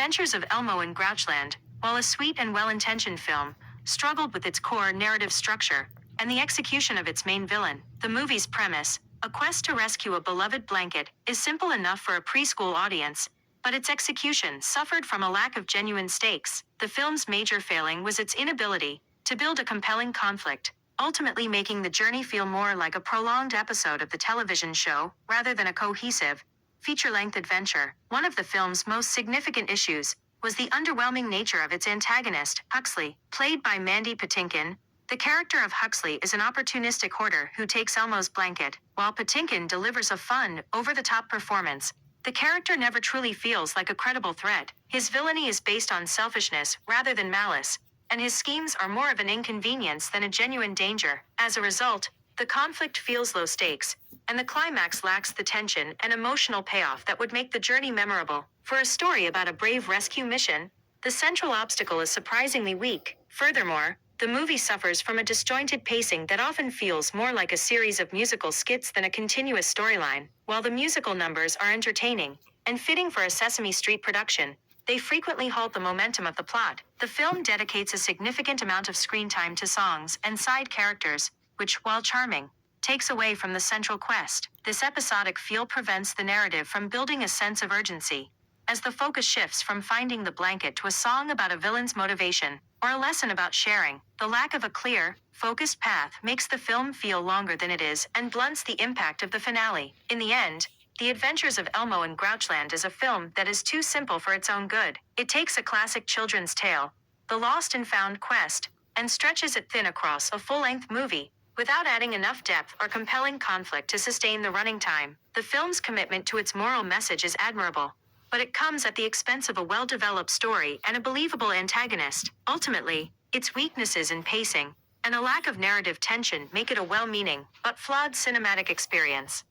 Adventures of Elmo in Grouchland, while a sweet and well-intentioned film, struggled with its core narrative structure and the execution of its main villain. The movie's premise, a quest to rescue a beloved blanket, is simple enough for a preschool audience, but its execution suffered from a lack of genuine stakes. The film's major failing was its inability to build a compelling conflict, ultimately making the journey feel more like a prolonged episode of the television show rather than a cohesive, feature-length adventure. One of the film's most significant issues was the underwhelming nature of its antagonist, Huxley. Played by Mandy Patinkin, the character of Huxley is an opportunistic hoarder who takes Elmo's blanket. While Patinkin delivers a fun, over-the-top performance, the character never truly feels like a credible threat. His villainy is based on selfishness rather than malice, and his schemes are more of an inconvenience than a genuine danger. As a result, the conflict feels low stakes, and the climax lacks the tension and emotional payoff that would make the journey memorable. For a story about a brave rescue mission, the central obstacle is surprisingly weak. Furthermore, the movie suffers from a disjointed pacing that often feels more like a series of musical skits than a continuous storyline. While the musical numbers are entertaining and fitting for a Sesame Street production, they frequently halt the momentum of the plot. The film dedicates a significant amount of screen time to songs and side characters, which, while charming, takes away from the central quest. This episodic feel prevents the narrative from building a sense of urgency, as the focus shifts from finding the blanket to a song about a villain's motivation, or a lesson about sharing. The lack of a clear, focused path makes the film feel longer than it is and blunts the impact of the finale. In the end, The Adventures of Elmo in Grouchland is a film that is too simple for its own good. It takes a classic children's tale, the lost and found quest, and stretches it thin across a full-length movie, without adding enough depth or compelling conflict to sustain the running time. The film's commitment to its moral message is admirable, but it comes at the expense of a well-developed story and a believable antagonist. Ultimately, its weaknesses in pacing and a lack of narrative tension make it a well-meaning but flawed cinematic experience.